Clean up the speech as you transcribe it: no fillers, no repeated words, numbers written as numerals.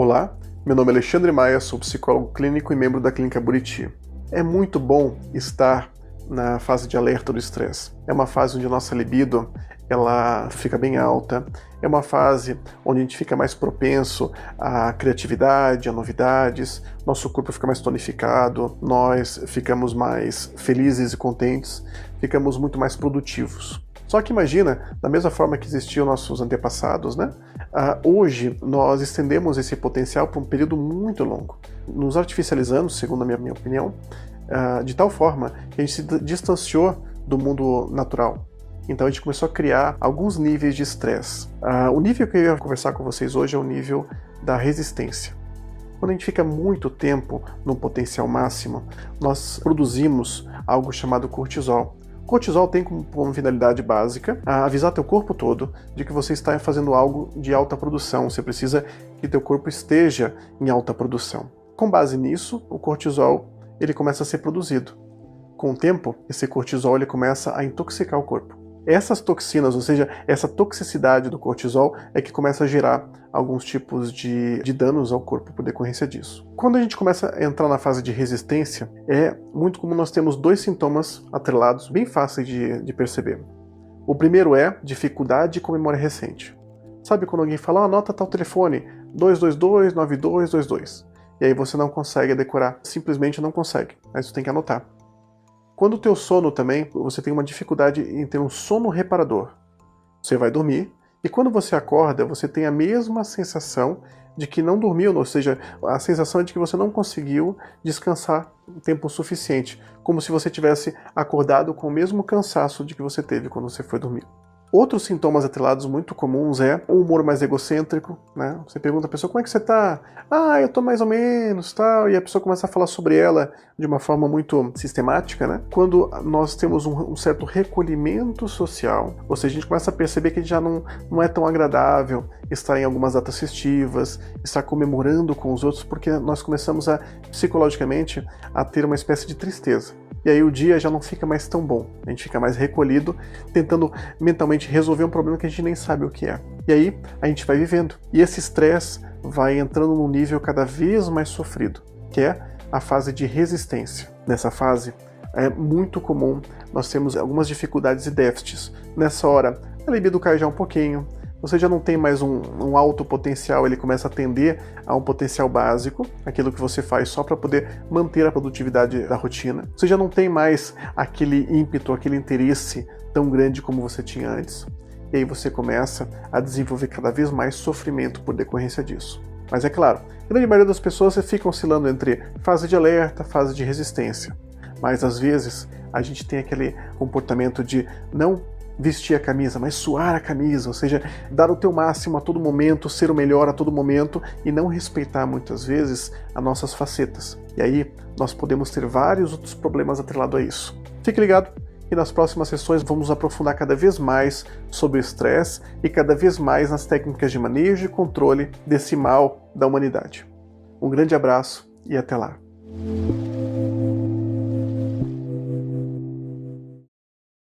Olá, meu nome é Alexandre Maia, sou psicólogo clínico e membro da Clínica Buriti. É muito bom estar na fase de alerta do estresse. É uma fase onde a nossa libido ela fica bem alta, é uma fase onde a gente fica mais propenso à criatividade, a novidades, nosso corpo fica mais tonificado, nós ficamos mais felizes e contentes, ficamos muito mais produtivos. Só que imagina, da mesma forma que existiam nossos antepassados, né? Hoje nós estendemos esse potencial por um período muito longo, nos artificializando, segundo a minha opinião, de tal forma que a gente se distanciou do mundo natural. Então a gente começou a criar alguns níveis de estresse. O nível que eu ia conversar com vocês hoje é o nível da resistência. Quando a gente fica muito tempo no potencial máximo, nós produzimos algo chamado cortisol. O cortisol tem como finalidade básica avisar teu corpo todo de que você está fazendo algo de alta produção. Você precisa que teu corpo esteja em alta produção. Com base nisso, o cortisol ele começa a ser produzido. Com o tempo, esse cortisol ele começa a intoxicar o corpo. Essas toxinas, ou seja, essa toxicidade do cortisol é que começa a gerar alguns tipos de danos ao corpo por decorrência disso. Quando a gente começa a entrar na fase de resistência, é muito comum nós termos dois sintomas atrelados, bem fáceis de perceber. O primeiro é dificuldade com memória recente. Sabe quando alguém fala, anota tal telefone, 222-9222. E aí você não consegue decorar, simplesmente não consegue, aí você tem que anotar. Quando o teu sono também, você tem uma dificuldade em ter um sono reparador. Você vai dormir e quando você acorda, você tem a mesma sensação de que não dormiu, ou seja, a sensação é de que você não conseguiu descansar o tempo suficiente, como se você tivesse acordado com o mesmo cansaço de que você teve quando você foi dormir. Outros sintomas atrelados muito comuns é o humor mais egocêntrico, né? Você pergunta a pessoa, como é que você tá? Eu tô mais ou menos, tal, e a pessoa começa a falar sobre ela de uma forma muito sistemática, né? Quando nós temos um certo recolhimento social, ou seja, a gente começa a perceber que já não é tão agradável estar em algumas datas festivas, estar comemorando com os outros, porque nós começamos psicologicamente, a ter uma espécie de tristeza. E aí o dia já não fica mais tão bom. A gente fica mais recolhido, tentando mentalmente resolver um problema que a gente nem sabe o que é. E aí a gente vai vivendo. E esse estresse vai entrando num nível cada vez mais sofrido, que é a fase de resistência. Nessa fase é muito comum nós temos algumas dificuldades e déficits. Nessa hora a libido cai já um pouquinho, você já não tem mais um alto potencial, ele começa a tender a um potencial básico, aquilo que você faz só para poder manter a produtividade da rotina. Você já não tem mais aquele ímpeto, aquele interesse tão grande como você tinha antes. E aí você começa a desenvolver cada vez mais sofrimento por decorrência disso. Mas é claro, a grande maioria das pessoas fica oscilando entre fase de alerta, fase de resistência. Mas às vezes a gente tem aquele comportamento de não vestir a camisa, mas suar a camisa, ou seja, dar o teu máximo a todo momento, ser o melhor a todo momento e não respeitar muitas vezes as nossas facetas. E aí nós podemos ter vários outros problemas atrelados a isso. Fique ligado que nas próximas sessões vamos aprofundar cada vez mais sobre o estresse e cada vez mais nas técnicas de manejo e controle desse mal da humanidade. Um grande abraço e até lá.